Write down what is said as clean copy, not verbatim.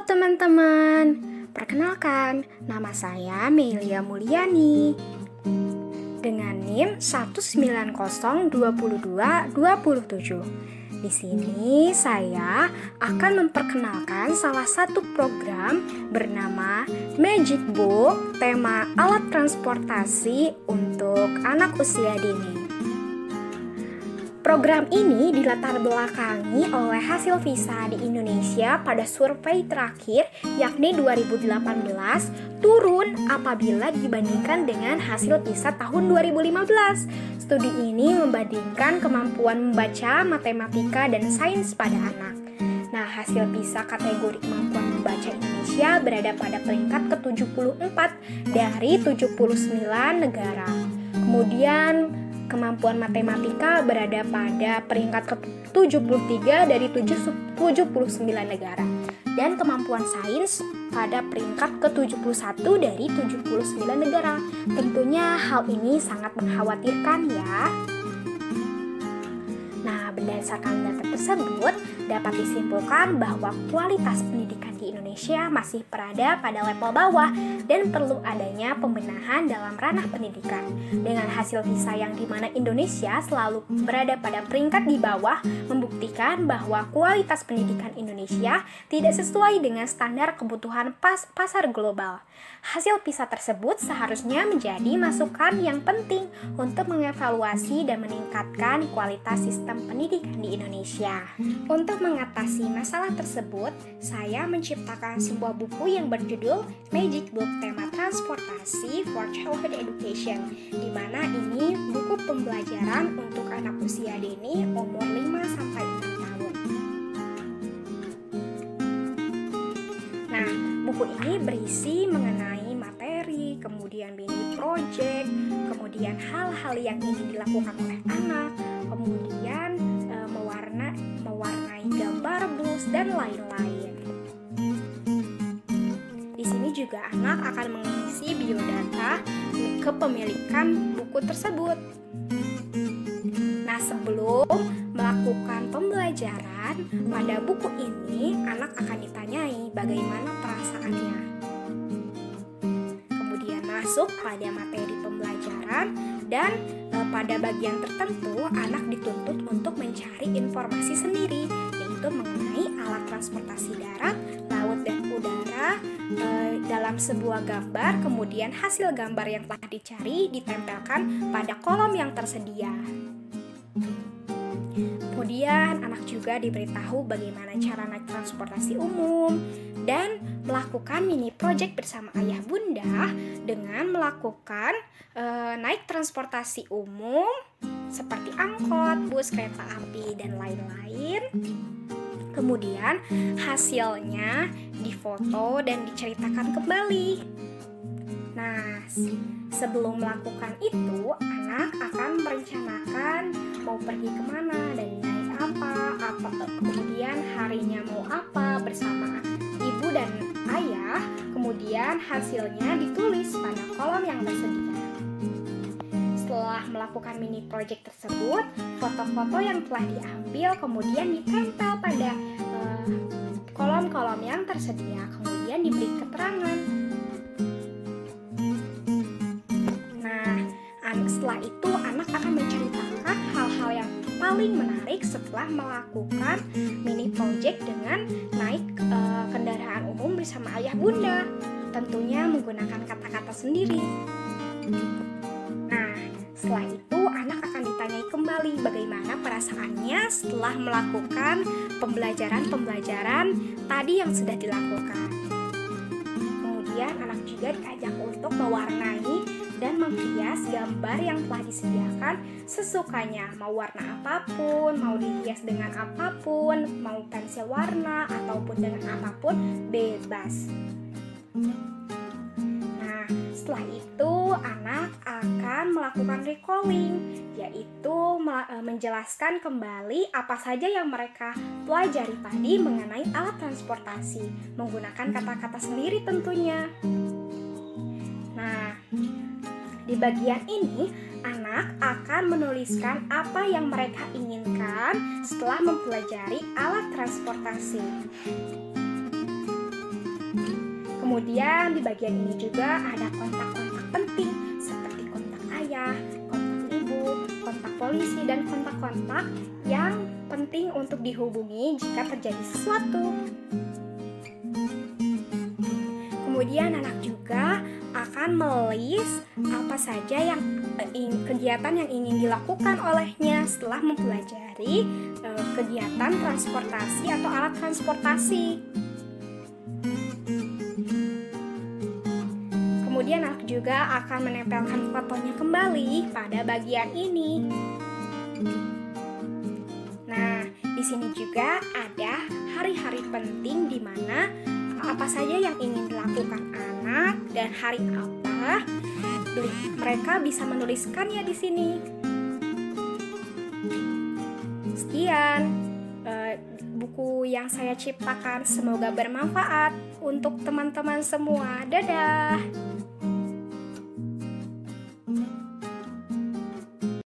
teman-teman, perkenalkan, nama saya Melia Mulyani dengan NIM 1902227. Di sini saya akan memperkenalkan salah satu program bernama Magic Book, tema alat transportasi untuk anak usia dini. Program ini dilatar belakangi oleh hasil PISA di Indonesia pada survei terakhir, yakni 2018, turun apabila dibandingkan dengan hasil PISA tahun 2015. Studi ini membandingkan kemampuan membaca, matematika, dan sains pada anak. Nah, hasil PISA kategori kemampuan membaca Indonesia berada pada peringkat ke-74 dari 79 negara. Kemudian kemampuan matematika berada pada peringkat ke-73 dari 79 negara. Dan kemampuan sains pada peringkat ke-71 dari 79 negara. Tentunya hal ini sangat mengkhawatirkan ya. Nah, berdasarkan data tersebut, dapat disimpulkan bahwa kualitas pendidikan di Indonesia masih berada pada level bawah dan perlu adanya pembenahan dalam ranah pendidikan. Dengan hasil PISA yang dimana Indonesia selalu berada pada peringkat di bawah, membuktikan bahwa kualitas pendidikan Indonesia tidak sesuai dengan standar kebutuhan pasar global. Hasil PISA tersebut seharusnya menjadi masukan yang penting untuk mengevaluasi dan meningkatkan kualitas sistem pendidikan di Indonesia. Untuk mengatasi masalah tersebut, saya menciptakan sebuah buku yang berjudul Magic Book, tema transportasi for childhood education, di mana ini buku pembelajaran untuk anak usia dini umur 5-6 tahun. Nah, buku ini berisi mengenai materi, kemudian mini project, kemudian hal-hal yang ingin dilakukan oleh anak, kemudian mewarnai gambar bus dan lain-lain. Di sini juga anak akan mengisi biodata kepemilikan buku tersebut. Nah, sebelum melakukan pembelajaran pada buku ini, anak akan ditanyai bagaimana perasaannya. Kemudian masuk pada materi pembelajaran dan pada bagian tertentu anak dituntut untuk mencari informasi sendiri, yaitu mengenai alat transportasi darat, laut, dan udara dalam sebuah gambar. Kemudian hasil gambar yang telah dicari ditempelkan pada kolom yang tersedia. Kemudian anak juga diberitahu bagaimana cara naik transportasi umum dan melakukan mini project bersama ayah bunda dengan melakukan naik transportasi umum seperti angkot, bus, kereta api, dan lain-lain. Kemudian hasilnya difoto dan diceritakan kembali. Nah, sebelum melakukan itu, anak akan merencanakan mau pergi kemana dan naik apa, kemudian harinya mau apa bersama ibu dan ayah. Kemudian hasilnya ditulis pada kolom yang tersedia. Setelah melakukan mini project tersebut, foto-foto yang telah diambil kemudian ditempel pada kolom-kolom yang tersedia, kemudian diberi keterangan. Nah, setelah itu anak akan menceritakan hal-hal yang paling menarik setelah melakukan mini project dengan naik kendaraan umum bersama ayah bunda, tentunya menggunakan kata-kata sendiri. Nah, setelah itu anak akan ditanyai kembali bagaimana perasaannya setelah melakukan pembelajaran tadi yang sudah dilakukan. Kemudian anak juga diajak untuk mewarnai dan menghias gambar yang telah disediakan sesukanya, mau warna apapun, mau dihias dengan apapun, mau pensil warna ataupun dengan apapun, bebas. Nah, setelah itu anak akan melakukan recalling, yaitu menjelaskan kembali apa saja yang mereka pelajari tadi mengenai alat transportasi, menggunakan kata-kata sendiri tentunya. Nah, di bagian ini, anak akan menuliskan apa yang mereka inginkan setelah mempelajari alat transportasi. Kemudian di bagian ini juga ada kontak-kontak penting seperti kontak ayah, kontak ibu, kontak polisi, dan kontak-kontak yang penting untuk dihubungi jika terjadi sesuatu. Kemudian anak juga akan melis apa saja yang kegiatan yang ingin dilakukan olehnya setelah mempelajari kegiatan transportasi atau alat transportasi. Kemudian anak juga akan menempelkan fotonya kembali pada bagian ini. Nah, di sini juga ada hari-hari penting di mana apa saja yang ingin dilakukan anak dan hari apa. Mereka bisa menuliskannya di sini. Sekian buku yang saya ciptakan, semoga bermanfaat untuk teman-teman semua. Dadah.